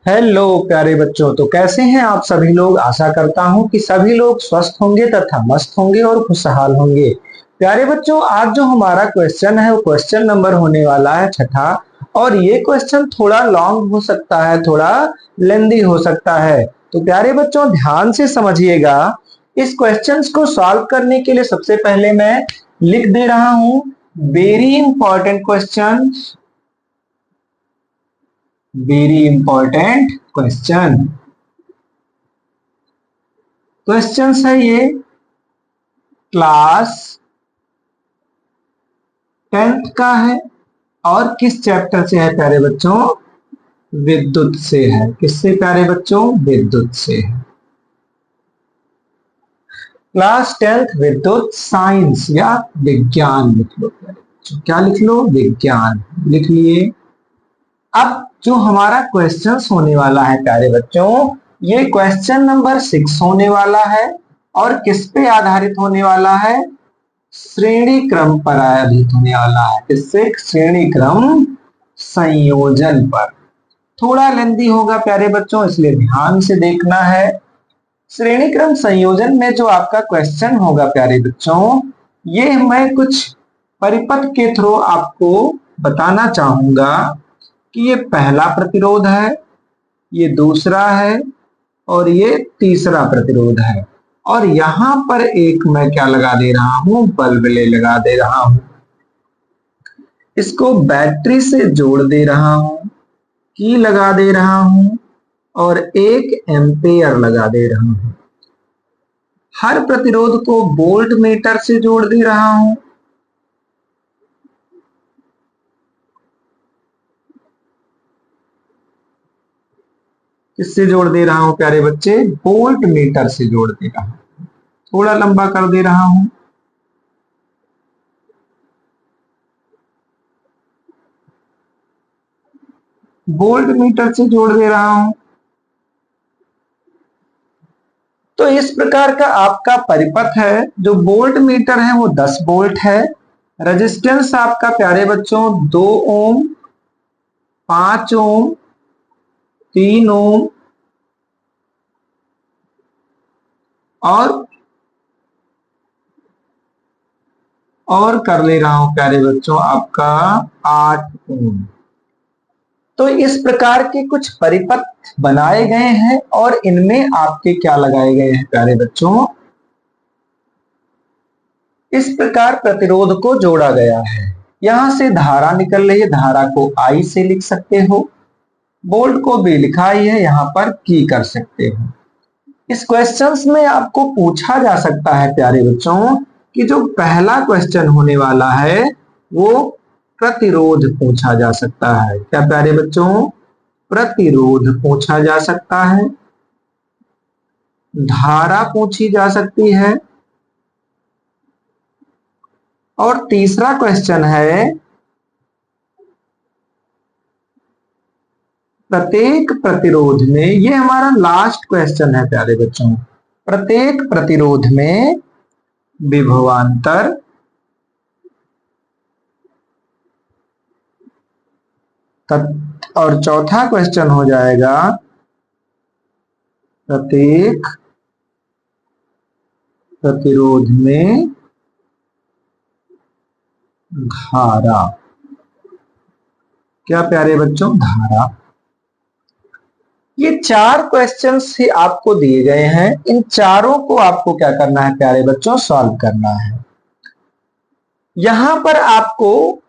Hello प्यारे बच्चों, तो कैसे हैं आप सभी लोग। आशा करता हूं कि सभी लोग स्वस्थ होंगे तथा मस्त होंगे और खुशहाल होंगे। प्यारे बच्चों, आज जो हमारा क्वेश्चन है वो क्वेश्चन नंबर होने वाला है छठा। और ये क्वेश्चन थोड़ा लॉन्ग हो सकता है, थोड़ा लेंदी हो सकता है। तो प्यारे बच्चों ध्यान से समझिएगा। इस क्वेश्चन को सॉल्व करने के लिए सबसे पहले मैं लिख दे रहा हूं very important question. Very important question. Question है ये क्लास 10th का है और किस चैप्टर से है प्यारे बच्चों? विद्युत से है। किससे प्यारे बच्चों? विद्युत से है। क्लास 10th विद्युत साइंस या विज्ञान लिख लो प्यारे बच्चों। क्या लिख लो? विज्ञान लिख लिए। अब जो हमारा क्वेश्चन होने वाला है प्यारे बच्चों, ये क्वेश्चन नंबर 6 होने वाला है और किस पे आधारित होने वाला है? श्रेणी क्रम पर आधारित होने वाला है। इससे श्रेणी क्रम संयोजन पर। थोड़ा लेंदी होगा प्यारे बच्चों, इसलिए ध्यान से देखना है। श्रेणी क्रम संयोजन में जो आपका क्वेश्चन होगा प्यारे बच्चों, ये मैं कुछ परिपथ के थ्रू आपको बताना चाहूंगा कि ये पहला प्रतिरोध है, ये दूसरा है और ये तीसरा प्रतिरोध है। और यहां पर एक मैं क्या लगा दे रहा हूं? बल्ब ले लगा दे रहा हूं। इसको बैटरी से जोड़ दे रहा हूं, की लगा दे रहा हूं और 1 एम्पेयर लगा दे रहा हूं। हर प्रतिरोध को वोल्ट मीटर से जोड़ दे रहा हूं। किससे जोड़ दे रहा हूं प्यारे बच्चे? वोल्ट मीटर से जोड़ दे रहा हूं। थोड़ा लंबा कर दे रहा हूं। वोल्ट मीटर से जोड़ दे रहा हूं। तो इस प्रकार का आपका परिपथ है। जो वोल्ट मीटर है वो 10 वोल्ट है। रेजिस्टेंस आपका प्यारे बच्चों 2 ओम, 5 ओम, 3 ओम और कर ले रहा हूं प्यारे बच्चों आपका 8 ओम। तो इस प्रकार के कुछ परिपथ बनाए गए हैं और इनमें आपके क्या लगाए गए हैं प्यारे बच्चों? इस प्रकार प्रतिरोध को जोड़ा गया है। यहां से धारा निकल रही है, धारा को आई से लिख सकते हो। वोल्ट को भी लिखा ही है, यहां पर की कर सकते हो। इस क्वेश्चंस में आपको पूछा जा सकता है प्यारे बच्चों कि जो पहला क्वेश्चन होने वाला है वो प्रतिरोध पूछा जा सकता है। क्या प्यारे बच्चों? प्रतिरोध पूछा जा सकता है, धारा पूछी जा सकती है और तीसरा क्वेश्चन है प्रत्येक प्रतिरोध में, ये हमारा लास्ट क्वेश्चन है प्यारे बच्चों, प्रत्येक प्रतिरोध में विभवांतर और चौथा क्वेश्चन हो जाएगा प्रत्येक प्रतिरोध में धारा। क्या प्यारे बच्चों? धारा। ये 4 क्वेश्चंस ही आपको दिए गए हैं। इन चारों को आपको क्या करना है प्यारे बच्चों? सॉल्व करना है। यहां पर आपको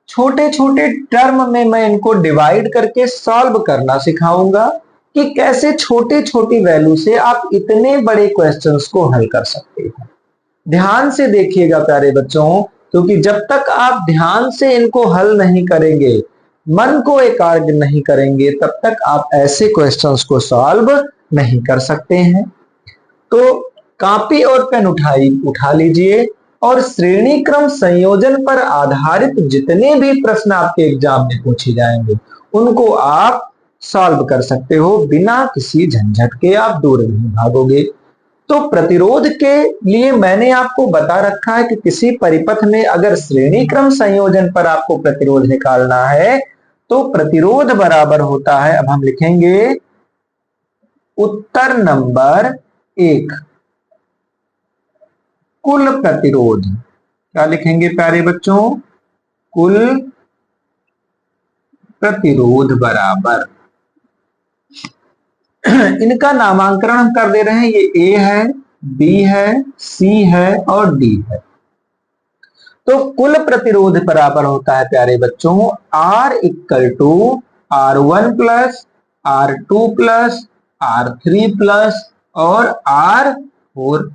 छोटे छोटे टर्म में मैं इनको डिवाइड करके सॉल्व करना सिखाऊंगा कि कैसे छोटी छोटी वैल्यू से आप इतने बड़े क्वेश्चंस को हल कर सकते हैं। ध्यान से देखिएगा प्यारे बच्चों, क्योंकि जब तक आप ध्यान से इनको हल नहीं करेंगे, मन को एकाग्र नहीं करेंगे, तब तक आप ऐसे क्वेश्चंस को सॉल्व नहीं कर सकते हैं। तो कॉपी और पेन उठा लीजिए और श्रेणी क्रम संयोजन पर आधारित जितने भी प्रश्न आपके एग्जाम में पूछे जाएंगे उनको आप सॉल्व कर सकते हो। बिना किसी झंझट के आप दूर नहीं भागोगे। तो प्रतिरोध के लिए मैंने आपको बता रखा है कि किसी परिपथ में अगर श्रेणी क्रम संयोजन पर आपको प्रतिरोध निकालना है तो प्रतिरोध बराबर होता है, अब हम लिखेंगे उत्तर नंबर 1 कुल प्रतिरोध। क्या लिखेंगे प्यारे बच्चों? कुल प्रतिरोध बराबर इनका नामांकन हम कर दे रहे हैं, ये ए है, बी है, सी है और डी है। तो कुल प्रतिरोध बराबर होता है प्यारे बच्चों R equal to R1 plus R2 plus R3 plus और R4,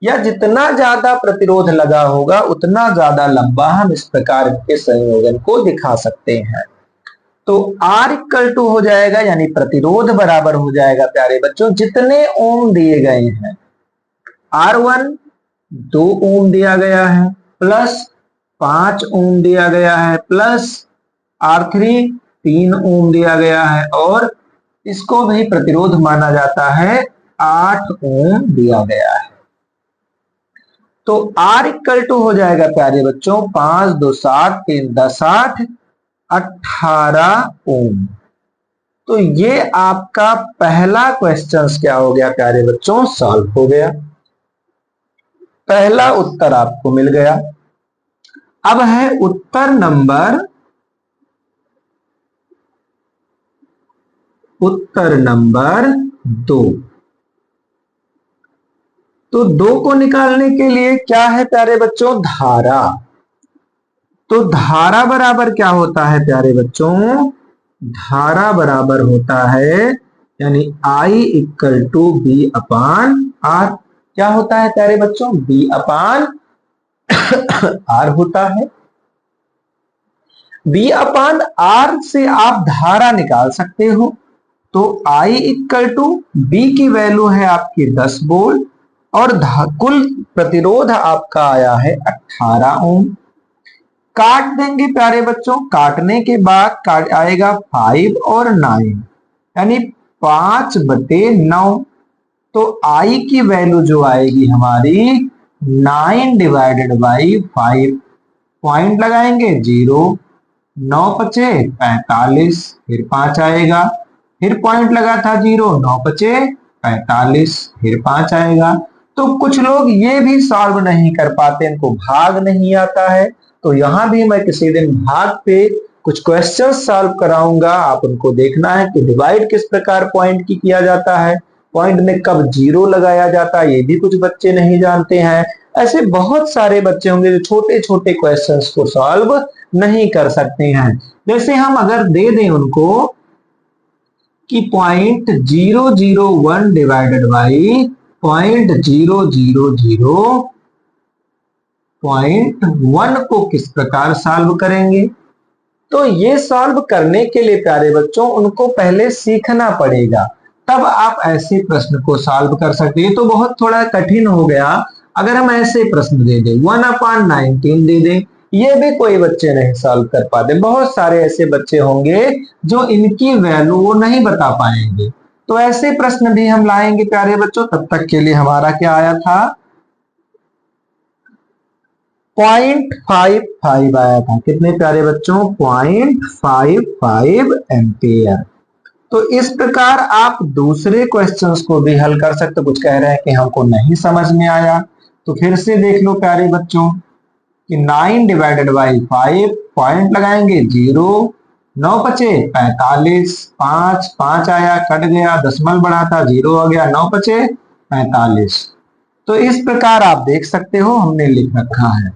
या जितना ज्यादा प्रतिरोध लगा होगा उतना ज्यादा लंबा हम इस प्रकार के संयोजन को दिखा सकते हैं। तो R इक्वल टू हो जाएगा, यानी प्रतिरोध बराबर हो जाएगा प्यारे बच्चों जितने ओम दिए गए हैं, R1 2 ओम दिया गया है, प्लस 5 ओम दिया गया है, प्लस R3 3 ओम दिया गया है, और इसको भी प्रतिरोध माना जाता है 8 ओम दिया गया है। तो R इक्वल टू हो जाएगा प्यारे बच्चों 5 2 7 3 10 8 18 ओम। तो ये आपका पहला क्वेश्चन क्या हो गया प्यारे बच्चों? सॉल्व हो गया, पहला उत्तर आपको मिल गया। अब है उत्तर नंबर 2। तो 2 को निकालने के लिए क्या है प्यारे बच्चों? धारा। तो धारा बराबर क्या होता है प्यारे बच्चों? धारा बराबर होता है, यानी I equal to B upon R. क्या होता है प्यारे बच्चों? बी अपान आर होता है। बी अपान आर से आप धारा निकाल सकते हो। तो I इक्वल टू बी की वैल्यू है आपकी 10 वोल्ट और कुल प्रतिरोध आपका आया है 18 ओम। काट देंगे प्यारे बच्चों, काटने के बाद आएगा 5 और 9, यानी 5/9। तो I की वैल्यू जो आएगी हमारी 9 डिवाइडेड बाई 5, पॉइंट लगाएंगे 0, 9 पचे 45, फिर 5 आएगा, फिर पॉइंट लगा था 0, 9 पचे 45, फिर 5 आएगा। तो कुछ लोग ये भी सॉल्व नहीं कर पाते, इनको भाग नहीं आता है। तो यहां भी मैं किसी दिन भाग पे कुछ क्वेश्चन सॉल्व कराऊंगा, आप उनको देखना है कि डिवाइड किस प्रकार पॉइंट की किया जाता है, पॉइंट में कब 0 लगाया जाता है, ये भी कुछ बच्चे नहीं जानते हैं। ऐसे बहुत सारे बच्चे होंगे जो छोटे छोटे क्वेश्चंस को सॉल्व नहीं कर सकते हैं। जैसे हम अगर दे दें उनको कि 0.001 डिवाइडेड बाई 0.000.1 को किस प्रकार सॉल्व करेंगे? तो ये सॉल्व करने के लिए प्यारे बच्चों उनको पहले सीखना पड़ेगा, तब आप ऐसे प्रश्न को सॉल्व कर सकते हैं। तो बहुत थोड़ा कठिन हो गया। अगर हम ऐसे प्रश्न दे दें 1/19 दे दें, ये भी कोई बच्चे नहीं सॉल्व कर पाते। बहुत सारे ऐसे बच्चे होंगे जो इनकी वैल्यू वो नहीं बता पाएंगे। तो ऐसे प्रश्न भी हम लाएंगे प्यारे बच्चों। तब तक के लिए हमारा क्या आया था? 0.55 आया था। कितने प्यारे बच्चों? 0.55 एम्पियर। तो इस प्रकार आप दूसरे क्वेश्चंस को भी हल कर सकते हो। कुछ कह रहे हैं कि हमको नहीं समझ में आया, तो फिर से देख लो प्यारे बच्चों कि 9 डिवाइडेड बाई 5, पॉइंट लगाएंगे 0, 9 पचे 45, 5 आया कट गया, दशमलव बढ़ा था 0 आ गया, 9 पचे 45। तो इस प्रकार आप देख सकते हो हमने लिख रखा है।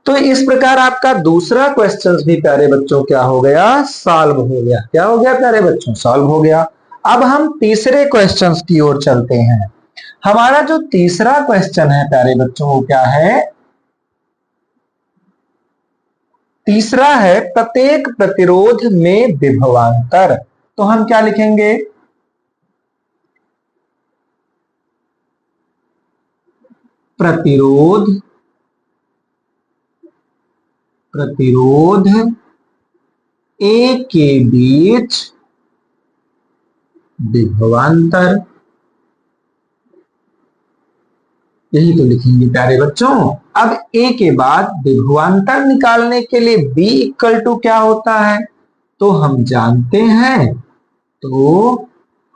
तो इस प्रकार आपका दूसरा क्वेश्चन भी प्यारे बच्चों क्या हो गया? सॉल्व हो गया। क्या हो गया प्यारे बच्चों? सॉल्व हो गया। अब हम तीसरे क्वेश्चन की ओर चलते हैं। हमारा जो तीसरा क्वेश्चन है प्यारे बच्चों वो क्या है? तीसरा है प्रत्येक प्रतिरोध में विभवांतर। तो हम क्या लिखेंगे? प्रतिरोध ए के बीच विभवांतर, यही तो लिखेंगे प्यारे बच्चों। अब ए के बाद विभवांतर निकालने के लिए बी इक्वल टू क्या होता है तो हम जानते हैं, तो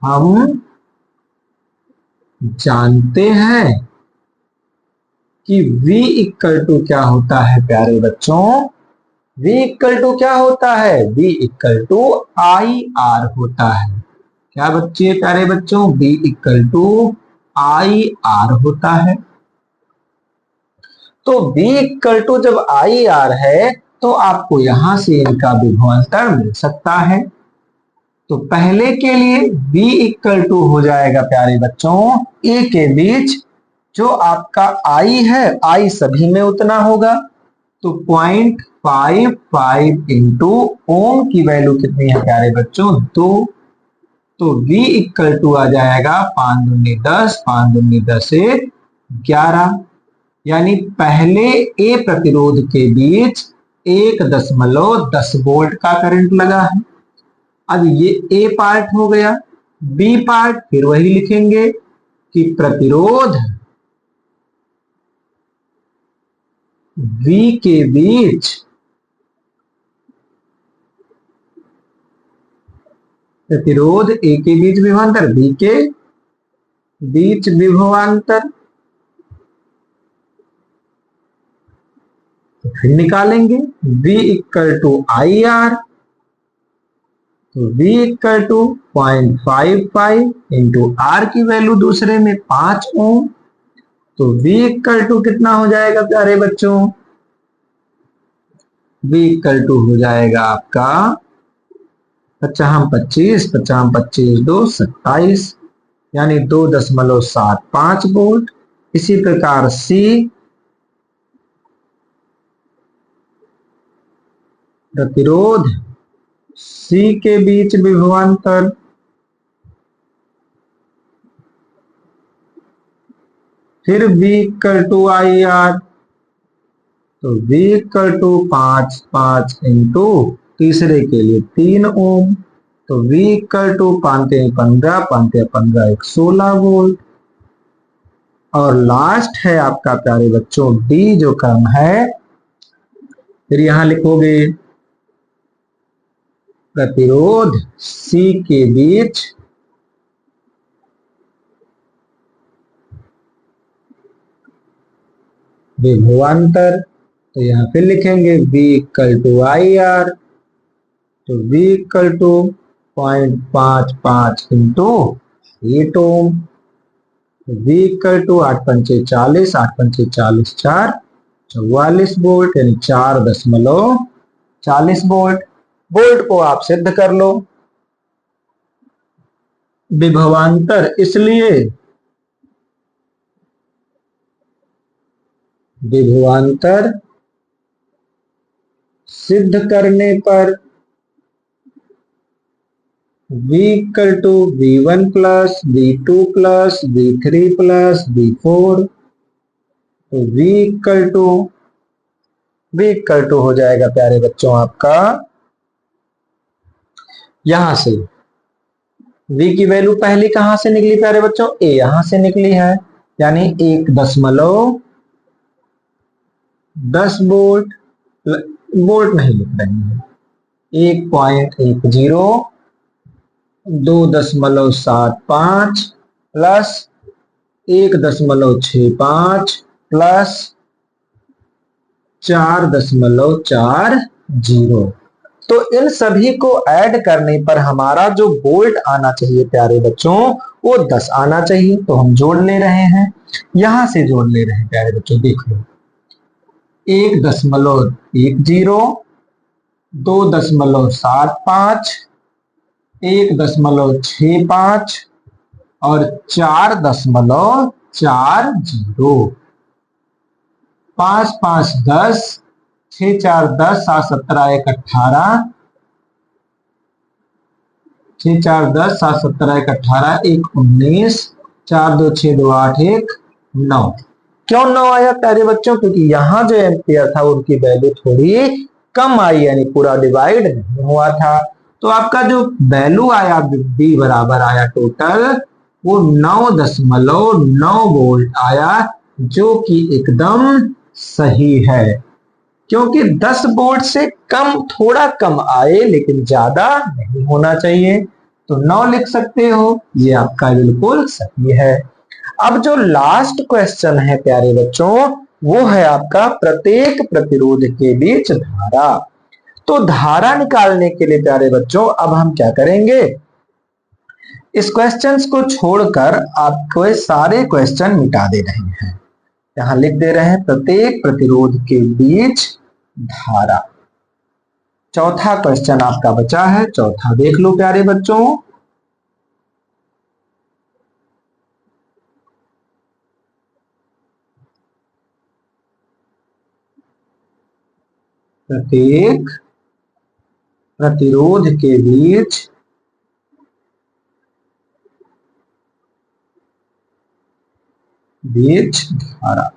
हम जानते हैं कि v इक्वल टू क्या होता है प्यारे बच्चों, v इक्वल टू क्या होता है, v equal to I R होता है। क्या बच्चे प्यारे बच्चों, v equal to I R होता है। तो v इक्वल टू जब आई आर है तो आपको यहां से इनका विभवांतर मिल सकता है। तो पहले के लिए v इक्वल टू हो जाएगा प्यारे बच्चों a के बीच जो आपका i है, i सभी में उतना होगा, तो 0.55 इंटू ओम की वैल्यू कितनी है प्यारे बच्चों 2, तो v इक्वल टू आ जाएगा 5 दूनी 10, 5 दूनी 10 11, यानी पहले ए प्रतिरोध के बीच 1.10 वोल्ट का करंट लगा है। अब ये ए पार्ट हो गया, बी पार्ट फिर वही लिखेंगे कि प्रतिरोध V के बीच प्रतिरोध A के बीच विभवांतर, B के बीच विभवांतर, तो फिर निकालेंगे V equal to I R, तो V equal to 0.55 into R की वैल्यू दूसरे में 5 ओम, तो V इक्वल टू कितना हो जाएगा प्यारे बच्चों, V इक्वल टू हो जाएगा आपका 55 55 25 2 27, यानी 2.75 वोल्ट। इसी प्रकार C प्रतिरोध C के बीच विभवांतर, फिर V equal to I R, तो V इक्वल टू 5 इंटू तीसरे के लिए 3 ओम, तो V इक्वल टू 5 15 5 15 16 वोल्ट। और लास्ट है आपका प्यारे बच्चों D जो क्रम है, फिर यहां लिखोगे प्रतिरोध C के बीच विभवांतर, तो यहां फिर लिखेंगे V equal to I R, तो V equal to 0.55 into 8 ohm, V equal to 8 पंचे 40 8 पंचे 40 4 44 वोल्ट, यानी 4.40 वोल्ट। वोल्ट को आप सिद्ध कर लो। विभवांतर इसलिए विभवांतर सिद्ध करने पर V equal to V1 plus V2 plus V3 plus V4, तो V इक्वल टू हो जाएगा प्यारे बच्चों आपका, यहां से V की वैल्यू पहली कहां से निकली प्यारे बच्चों, A यहां से निकली है, यानी 1.10 वोल्ट, वोल्ट नहीं लिख रहे हैं, 1.10 2.75 प्लस 1.65 प्लस 4.40, तो इन सभी को ऐड करने पर हमारा जो वोल्ट आना चाहिए प्यारे बच्चों वो 10 आना चाहिए। तो हम जोड़ ले रहे हैं, यहां से जोड़ ले रहे हैं प्यारे बच्चों, देख लो 1.10 2.75 1.65 और 4.40, 5 5 10, 6 4 10, 7 17 1 18, 6 4 10, 7 17 1 18, 1 19, 4 2 6 2 8 1 9। क्यों 9 आया प्यारे बच्चों, क्योंकि यहाँ जो एम्पियर था उनकी वैल्यू थोड़ी कम आई, यानी पूरा डिवाइड नहीं हुआ था। तो आपका जो वैल्यू आया बी बराबर आया टोटल वो 9.9 वोल्ट आया, जो कि एकदम सही है, क्योंकि 10 वोल्ट से कम, थोड़ा कम आए लेकिन ज्यादा नहीं होना चाहिए। तो 9 लिख सकते हो, ये आपका बिल्कुल सही है। अब जो लास्ट क्वेश्चन है प्यारे बच्चों, वो है आपका प्रत्येक प्रतिरोध के बीच धारा। तो धारा निकालने के लिए प्यारे बच्चों अब हम क्या करेंगे, इस क्वेश्चंस को छोड़कर आपको सारे क्वेश्चन मिटा दे रहे हैं। यहां लिख दे रहे हैं प्रत्येक प्रतिरोध के बीच धारा। चौथा क्वेश्चन आपका बचा है, चौथा देख लो प्यारे बच्चों। प्रत्येक प्रतिरोध के बीच धारा।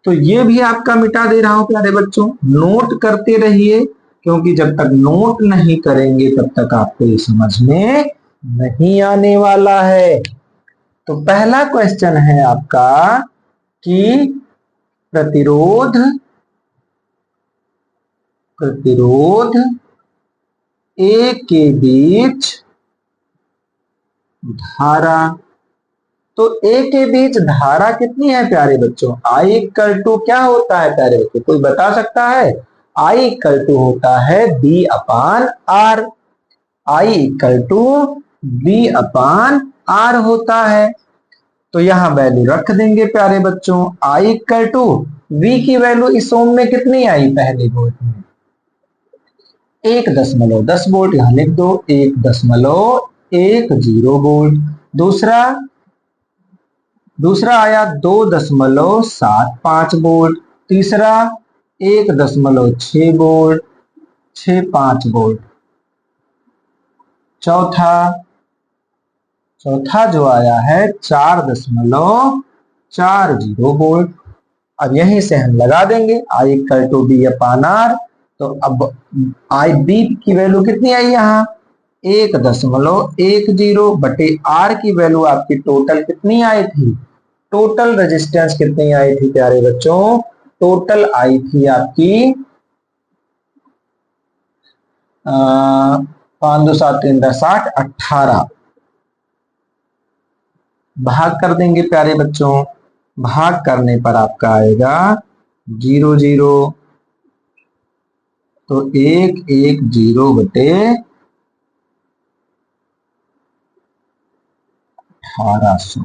तो ये भी आपका मिटा दे रहा हूं प्यारे बच्चों, नोट करते रहिए, क्योंकि जब तक नोट नहीं करेंगे तब तक आपको ये समझ में नहीं आने वाला है। तो पहला क्वेश्चन है आपका कि प्रतिरोध ए के बीच धारा। तो ए के बीच धारा कितनी है प्यारे बच्चों, आई इक्वल टू क्या होता है प्यारे बच्चों, कोई बता सकता है? आई इक्वल टू होता है B upon R. I equal to B upon R होता है। तो यहां वैल्यू रख देंगे प्यारे बच्चों, आई इक्वल टू वी की वैल्यू इस ओम में कितनी आई, पहले वोल्ट में 1.10 वोल्ट, यहां लिख दो 1.10 वोल्ट। दूसरा आया 2.75 वोल्ट। तीसरा 1.6 वोल्ट, 65 वोल्ट। चौथा जो आया है 4.40 वोल्ट। अब यहीं से हम लगा देंगे I equal to B upon R. तो अब आई बी की वैल्यू कितनी आई यहाँ 1.10 बटे आर की वैल्यू आपकी टोटल कितनी आई थी, टोटल रेजिस्टेंस कितनी आई थी प्यारे बच्चों, टोटल आई थी आपकी 5 2 7 3 10 60 18। भाग कर देंगे प्यारे बच्चों, भाग करने पर आपका आएगा 0 0। तो 110 बटे 1800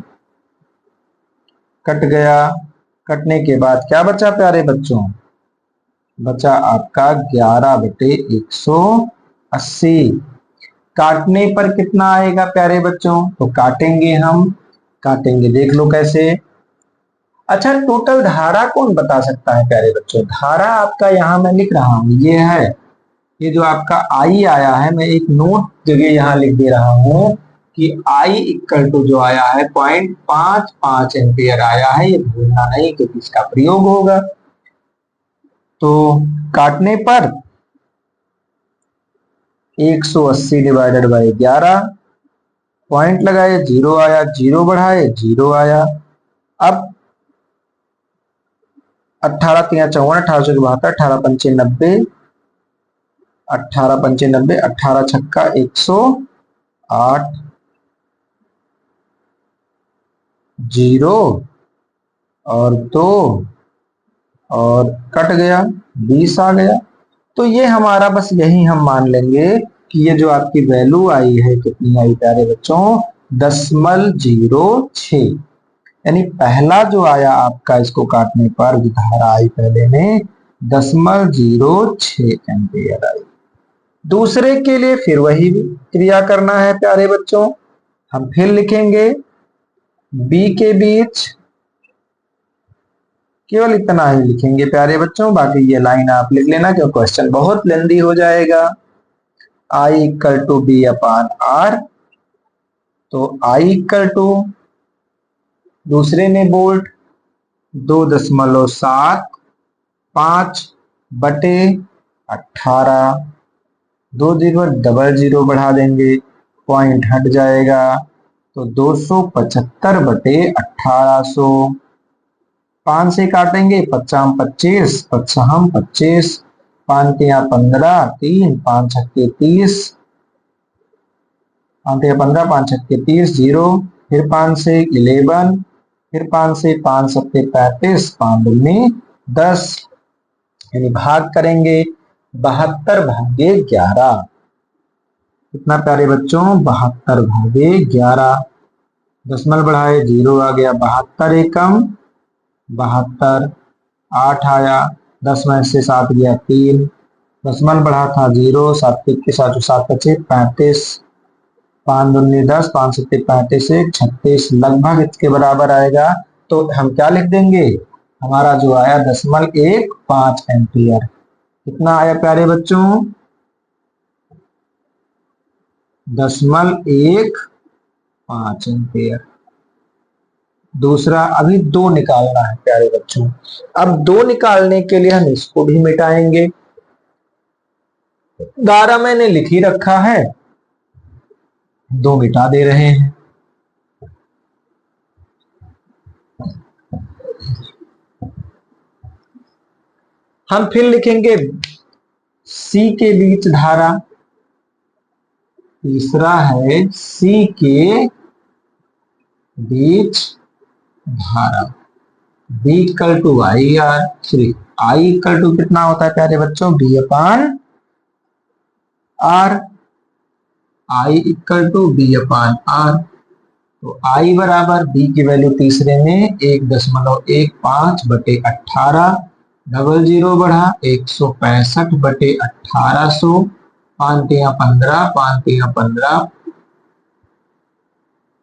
कट गया। कटने के बाद क्या बचा प्यारे बच्चों, बचा आपका 11 बटे 180। काटने पर कितना आएगा प्यारे बच्चों, तो काटेंगे हम, काटेंगे देख लो कैसे। अच्छा टोटल धारा कौन बता सकता है प्यारे बच्चों, धारा आपका यहां मैं लिख रहा हूं, ये है, ये जो आपका आई आया है, मैं एक नोट जगह यहां लिख दे रहा हूं कि आई इक्वल टू जो आया है 0.55 एम्पियर आया है, ये भूलना नहीं क्योंकि इसका प्रयोग होगा। तो काटने पर 180 डिवाइडेड बाई 11, पॉइंट लगाए 0 आया, 0 बढ़ाए 0 आया। अब 18 3 54, 1872, 18 पंचे 90, 18 पंचे 90, 18 छक्का 108, 0 और 2 और कट गया 20 आ गया। तो ये हमारा बस यही हम मान लेंगे कि ये जो आपकी वैल्यू आई है कितनी आई प्यारे बच्चों 0.06, यानी पहला जो आया आपका इसको काटने पर धारा आई पहले में 0.06 एम्पियर आई। दूसरे के लिए फिर वही क्रिया करना है प्यारे बच्चों, हम फिर लिखेंगे बी के बीच, केवल इतना ही लिखेंगे प्यारे बच्चों, बाकी ये लाइन आप लिख लेना क्योंकि क्वेश्चन बहुत लेंदी हो जाएगा। I equal to B upon R, तो आई इक्वल टू दूसरे में वोल्ट 2.75 बटे 18, 2 0 00 बढ़ा देंगे, पॉइंट हट जाएगा, तो तो 275/1800। 5 से काटेंगे, 55 25, 55 25, 5 तिया 15, 3 5 छक्के 30, 5 तिया 15, 5 छक्के 30, 0, फिर 5 से 11, फिर 5 से 5 सत्ते 35, 5 दूनी 10, यानी भाग करेंगे 72/11। कितना प्यारे बच्चों, 72/11। दशमलव बढ़ाए 0 आ गया, 72 एकम 72, 8 आया, 10 में से 7 गया 3, दशमलव बढ़ा था 0, 7 के साथ 7 बचे 35, 5 दूनी 10, 5 सत्ते 35, 36, लगभग इसके बराबर आएगा। तो हम क्या लिख देंगे, हमारा जो आया 0.15 एम्पियर। कितना आया प्यारे बच्चों, 0.15 एम्पियर। दूसरा, अभी 2 निकालना है प्यारे बच्चों। अब 2 निकालने के लिए हम इसको भी मिटाएंगे। 12 मैंने लिख ही रखा है, 2 मिटा दे रहे हैं। हम फिर लिखेंगे C के बीच धारा। तीसरा है C के बीच धारा, B equal to I R, sorry I equal to कितना होता है प्यारे बच्चों, B upon R। I equal to B upon R। तो I बराबर B की वैल्यू तीसरे में 1.15/18, डबल 0 बढ़ा 165/1800, 5 तिया 15, 5 तिया 15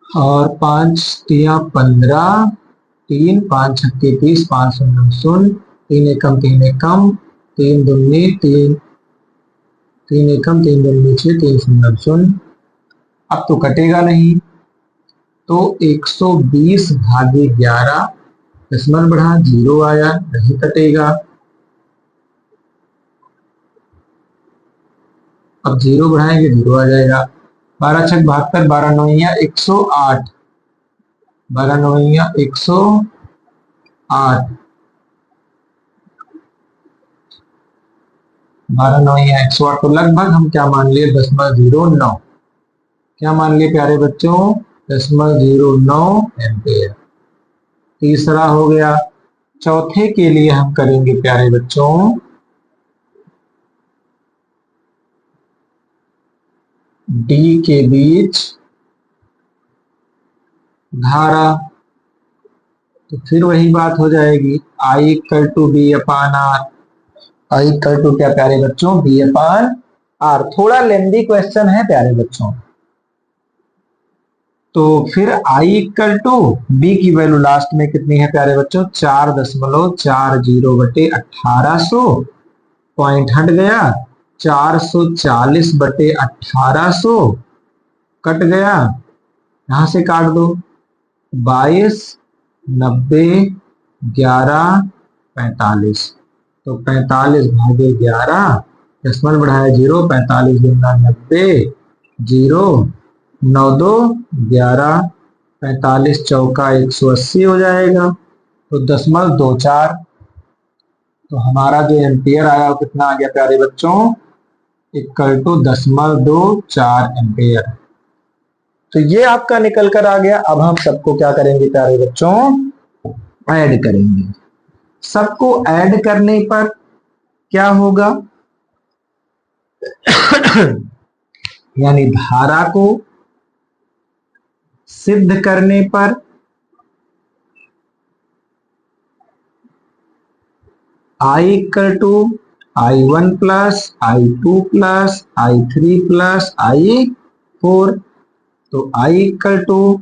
और 5 तिया 15, 3 5 छक्के 30, 5 शून्य शून्य, 3 एकम 3 एकम, 3 दूनी 3, 3 एकम 3 दूनी 6, 3 शून्य शून्य। अब तो कटेगा नहीं, तो 120/11, दशमलव बढ़ा 0 आया, नहीं कटेगा। अब 0 बढ़ाएंगे 0 आ जाएगा। 12 छक 72, 12 नौइया 108, 12 नौइया 108, 12 नौइया 108। तो लगभग हम क्या मान लिए, 0.09। क्या मान लिए प्यारे बच्चों, 0.09 एम्पियर। तीसरा हो गया। चौथे के लिए हम करेंगे प्यारे बच्चों D के बीच धारा। तो फिर वही बात हो जाएगी, I equal to B upon R। I equal to क्या प्यारे बच्चों, B अपान R। थोड़ा लेंदी क्वेश्चन है प्यारे बच्चों। तो फिर I इक्वल टू B की वैल्यू लास्ट में कितनी है प्यारे बच्चों, 4.40/1800, पॉइंट हट गया, 440/1800 कट गया, यहां से काट दो, 22, 90, 11, 45। तो 45/11, दशमलव बढ़ाया 0, 45 दूना 90, 0, 9 2 11, 45 चौका 180 हो जाएगा। तो 0.24। तो हमारा जो एम्पियर आया वो कितना आ गया प्यारे बच्चों, इक्वल टू 0.24 एम्पियर। तो ये आपका निकल कर आ गया। अब हम सबको क्या करेंगे प्यारे बच्चों, ऐड करेंगे। सबको ऐड करने पर क्या होगा यानी धारा को सिद्ध करने पर I equal to I1 plus I2 plus I3 plus I4। तो I इक्वल टू,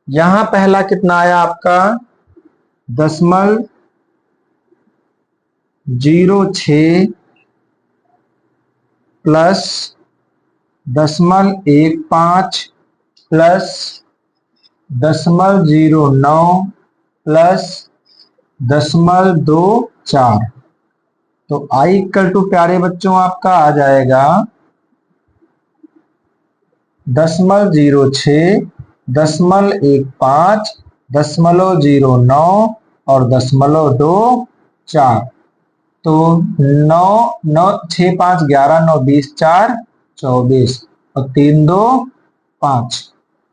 यहां पहला कितना आया आपका, 0.06 प्लस 0.15 प्लस 0.09 प्लस 0.24। तो I इक्वल टू प्यारे बच्चों आपका आ जाएगा 0.06 0.15, 0.09 और 0.24। तो 9, 9, 6, 5, 11, 9, 20, 4, 24 और 3, 2, 5।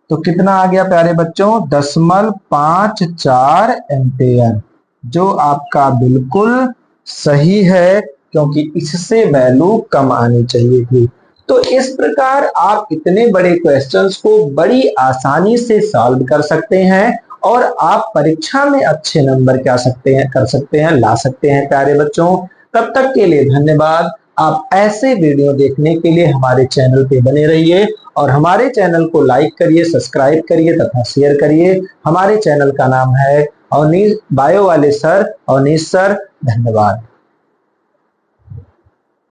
तो कितना आ गया प्यारे बच्चों? 0.54 एम्पेयर, जो आपका बिल्कुल सही है, क्योंकि इससे वैल्यू कम आनी चाहिए थी। तो इस प्रकार आप इतने बड़े क्वेश्चंस को बड़ी आसानी से सॉल्व कर सकते हैं और आप परीक्षा में अच्छे नंबर क्या सकते हैं, कर सकते हैं, ला सकते हैं प्यारे बच्चों। तब तक के लिए धन्यवाद। आप ऐसे वीडियो देखने के लिए हमारे चैनल पे बने रहिए और हमारे चैनल को लाइक करिए, सब्सक्राइब करिए तथा शेयर करिए। हमारे चैनल का नाम है अवनीश बायो वाले सर, अवनीश सर। धन्यवाद।